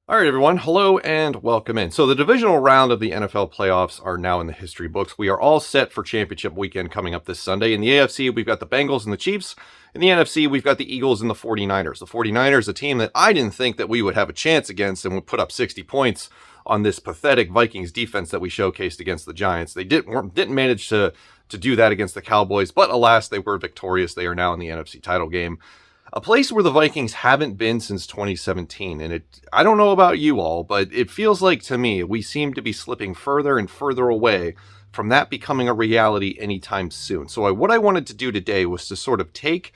All right, everyone. Hello and welcome in. So the divisional round of the NFL playoffs are now in the history books. We are all set for championship weekend coming up this Sunday. In the AFC, we've got the Bengals and the Chiefs. In the NFC, we've got the Eagles and the 49ers. The 49ers, a team that I didn't think that we would have a chance against and would put up 60 points on this pathetic Vikings defense that we showcased against the Giants. They didn't manage to do that against the Cowboys, but alas, they were victorious. They are now in the NFC title game. A place where the Vikings haven't been since 2017. And I don't know about you all, but it feels like to me, we seem to be slipping further and further away from that becoming a reality anytime soon. So what I wanted to do today was to sort of take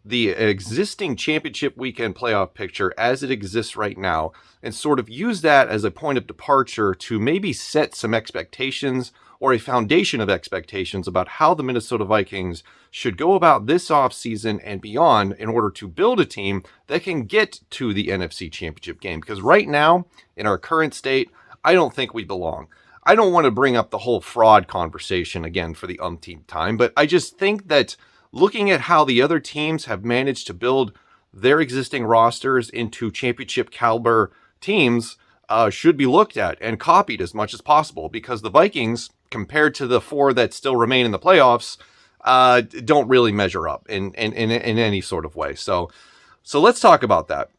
the existing championship weekend playoff picture as it exists right now and sort of use that as a point of departure to maybe set some expectations or a foundation of expectations about how the Minnesota Vikings should go about this offseason and beyond in order to build a team that can get to the NFC Championship game. Because right now, in our current state, I don't think we belong. I don't want to bring up the whole fraud conversation again for the umpteenth time, but I just think that looking at how the other teams have managed to build their existing rosters into championship caliber teams should be looked at and copied as much as possible, because the Vikings, compared to the four that still remain in the playoffs, don't really measure up in any sort of way. So let's talk about that.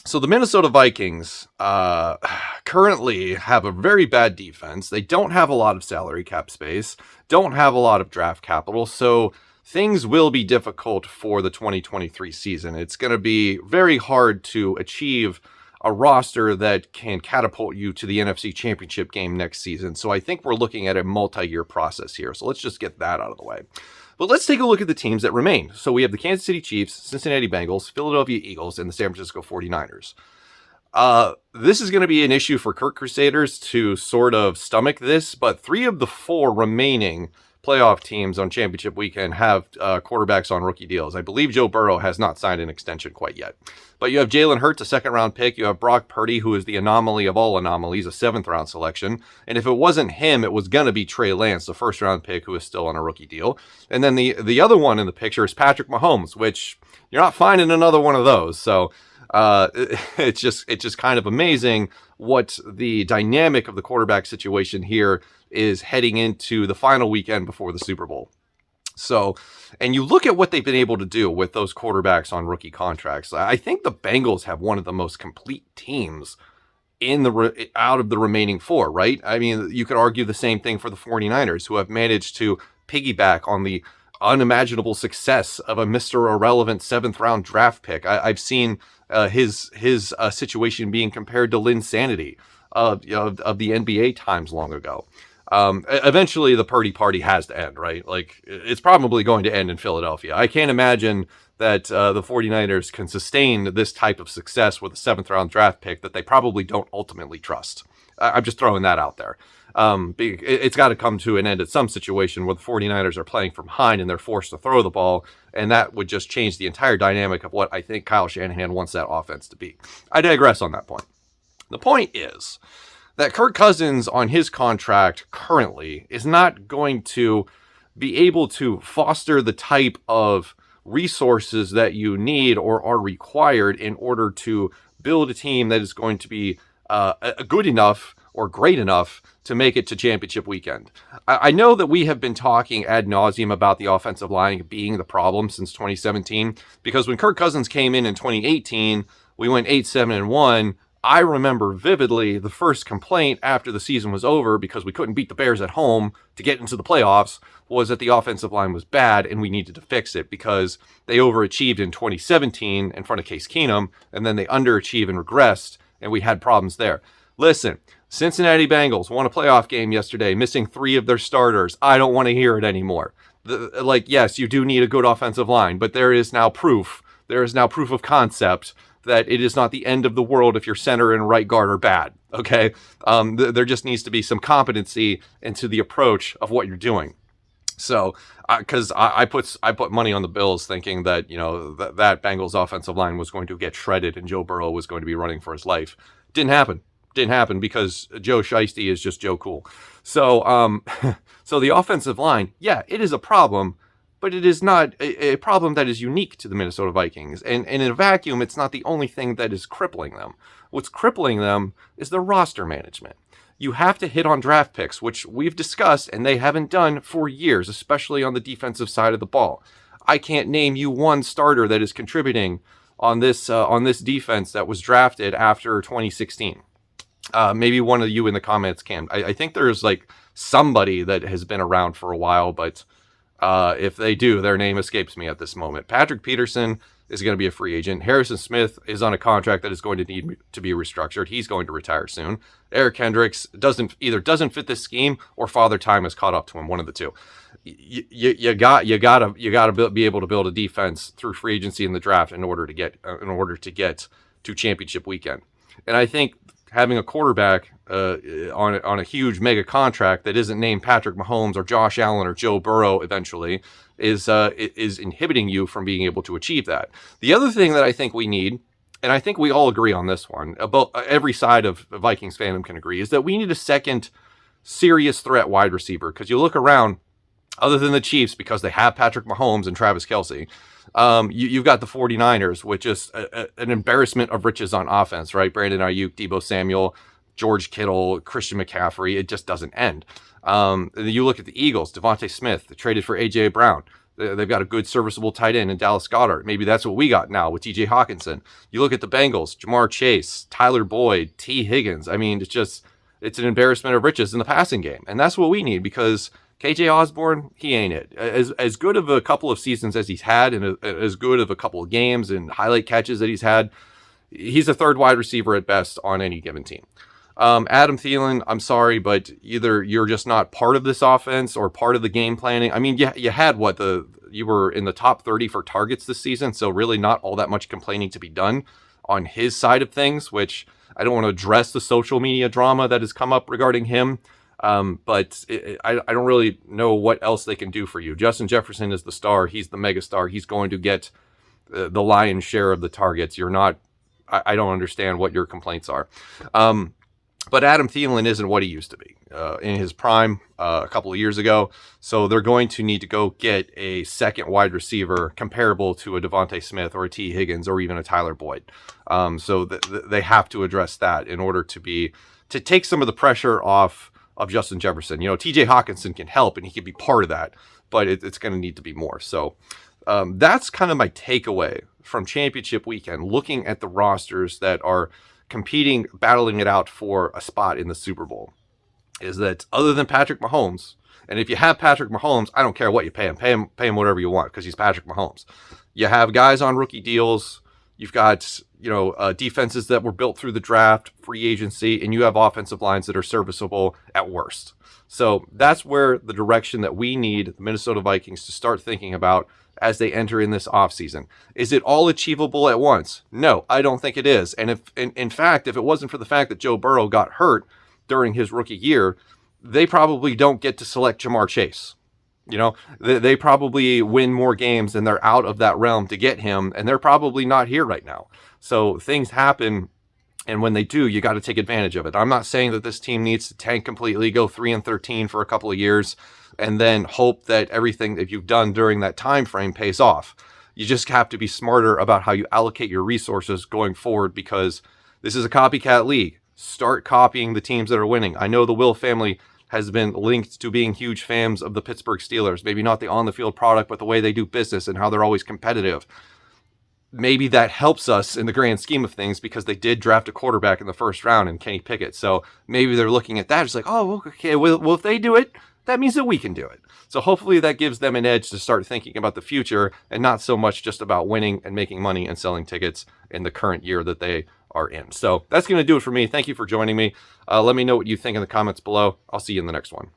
So the Minnesota Vikings currently have a very bad defense. They don't have a lot of salary cap space, don't have a lot of draft capital. So things will be difficult for the 2023 season. It's going to be very hard to achieve a roster that can catapult you to the NFC Championship game next season. So I think we're looking at a multi-year process here. So let's just get that out of the way. But let's take a look at the teams that remain. So we have the Kansas City Chiefs, Cincinnati Bengals, Philadelphia Eagles, and the San Francisco 49ers. This is going to be an issue for Kirk Crusaders to sort of stomach this, but 3 of the 4 remaining playoff teams on championship weekend have quarterbacks on rookie deals. I believe Joe Burrow has not signed an extension quite yet. But you have Jalen Hurts, a second-round pick. You have Brock Purdy, who is the anomaly of all anomalies, a 7th-round selection. And if it wasn't him, it was going to be Trey Lance, the first-round pick, who is still on a rookie deal. And then the other one in the picture is Patrick Mahomes, which you're not finding another one of those. So it's just kind of amazing what the dynamic of the quarterback situation here is heading into the final weekend before the Super Bowl. So, and you look at what they've been able to do with those quarterbacks on rookie contracts. I think the Bengals have one of the most complete teams out of the remaining 4, right? I mean, you could argue the same thing for the 49ers, who have managed to piggyback on the unimaginable success of a Mr. Irrelevant 7th-round draft pick. I've seen his situation being compared to Linsanity of the NBA times long ago. Eventually the Purdy party has to end, right? Like, it's probably going to end in Philadelphia. I can't imagine that the 49ers can sustain this type of success with a 7th-round draft pick that they probably don't ultimately trust. I'm just throwing that out there. It's got to come to an end at some situation where the 49ers are playing from behind and they're forced to throw the ball, and that would just change the entire dynamic of what I think Kyle Shanahan wants that offense to be. I digress on that point. The point is that Kirk Cousins on his contract currently is not going to be able to foster the type of resources that you need or are required in order to build a team that is going to be good enough or great enough to make it to championship weekend. I know that we have been talking ad nauseum about the offensive line being the problem since 2017, because when Kirk Cousins came in 2018, we went 8-7-1. I remember vividly the first complaint after the season was over, because we couldn't beat the Bears at home to get into the playoffs, was that the offensive line was bad and we needed to fix it, because they overachieved in 2017 in front of Case Keenum, and then they underachieved and regressed, and we had problems there. Listen, Cincinnati Bengals won a playoff game yesterday, missing 3 of their starters. I don't want to hear it anymore. Yes, you do need a good offensive line, but there is now proof. There is now proof of concept that it is not the end of the world if your center and right guard are bad, okay? There just needs to be some competency into the approach of what you're doing. So, because I put money on the Bills thinking that, that Bengals offensive line was going to get shredded and Joe Burrow was going to be running for his life. Didn't happen because Joe Shiesty is just Joe Cool. So, so the offensive line, yeah, it is a problem, but it is not a problem that is unique to the Minnesota Vikings. And in a vacuum, it's not the only thing that is crippling them. What's crippling them is their roster management. You have to hit on draft picks, which we've discussed, and they haven't done for years, especially on the defensive side of the ball. I can't name you one starter that is contributing on this defense that was drafted after 2016. Maybe one of you in the comments can. I think there's like somebody that has been around for a while, but if they do, their name escapes me at this moment. Patrick Peterson is going to be a free agent. Harrison Smith is on a contract that is going to need to be restructured. He's going to retire soon. Eric Kendricks doesn't fit this scheme, or Father Time has caught up to him. One of the two. You gotta be able to build a defense through free agency in the draft in order to get to championship weekend. And I think having a quarterback on a huge mega contract that isn't named Patrick Mahomes or Josh Allen or Joe Burrow eventually is inhibiting you from being able to achieve that. The other thing that I think we need, and I think we all agree on this one, about every side of Vikings fandom can agree, is that we need a second serious threat wide receiver. Because you look around, other than the Chiefs, because they have Patrick Mahomes and Travis Kelce, you've got the 49ers, which is an embarrassment of riches on offense, right? Brandon Ayuk, Deebo Samuel, George Kittle, Christian McCaffrey. It just doesn't end. You look at the Eagles, Devontae Smith, they traded for A.J. Brown. They've got a good serviceable tight end in Dallas Goedert. Maybe that's what we got now with T.J. Hawkinson. You look at the Bengals, Jamar Chase, Tyler Boyd, T. Higgins. I mean, it's an embarrassment of riches in the passing game. And that's what we need, because KJ Osborne, he ain't it. As good of a couple of seasons as he's had, and as good of a couple of games and highlight catches that he's had, he's a third wide receiver at best on any given team. Adam Thielen, I'm sorry, but either you're just not part of this offense or part of the game planning. I mean, you were in the top 30 for targets this season, so really not all that much complaining to be done on his side of things, which I don't want to address the social media drama that has come up regarding him. But I don't really know what else they can do for you. Justin Jefferson is the star. He's the mega star. He's going to get the lion's share of the targets. I don't understand what your complaints are. But Adam Thielen isn't what he used to be in his prime a couple of years ago. So they're going to need to go get a second wide receiver comparable to a Devontae Smith or a T. Higgins or even a Tyler Boyd. So they have to address that in order to take some of the pressure off of Justin Jefferson. TJ Hawkinson can help and he can be part of that, but it's going to need to be more. So that's kind of my takeaway from championship weekend, looking at the rosters that are competing, battling it out for a spot in the Super Bowl, is that other than Patrick Mahomes, and if you have Patrick Mahomes, I don't care what you pay him whatever you want, because he's Patrick Mahomes. You have guys on rookie deals. You've got, defenses that were built through the draft, free agency, and you have offensive lines that are serviceable at worst. So that's where the direction that we need the Minnesota Vikings to start thinking about as they enter in this offseason. Is it all achievable at once? No, I don't think it is. And in fact, if it wasn't for the fact that Joe Burrow got hurt during his rookie year, they probably don't get to select Jamar Chase. They probably win more games and they're out of that realm to get him, and they're probably not here right now. So things happen, and when they do, you got to take advantage of it. I'm not saying that this team needs to tank completely, go 3-13 for a couple of years, and then hope that everything that you've done during that time frame pays off. You just have to be smarter about how you allocate your resources going forward, because this is a copycat league. Start copying the teams that are winning. I know the Will family has been linked to being huge fans of the Pittsburgh Steelers. Maybe not the on-the-field product, but the way they do business and how they're always competitive. Maybe that helps us in the grand scheme of things, because they did draft a quarterback in the first round in Kenny Pickett. So maybe they're looking at that. It's like, oh, okay, well, if they do it, that means that we can do it. So hopefully that gives them an edge to start thinking about the future, and not so much just about winning and making money and selling tickets in the current year that they are in. So that's going to do it for me. Thank you for joining me. Let me know what you think in the comments below. I'll see you in the next one.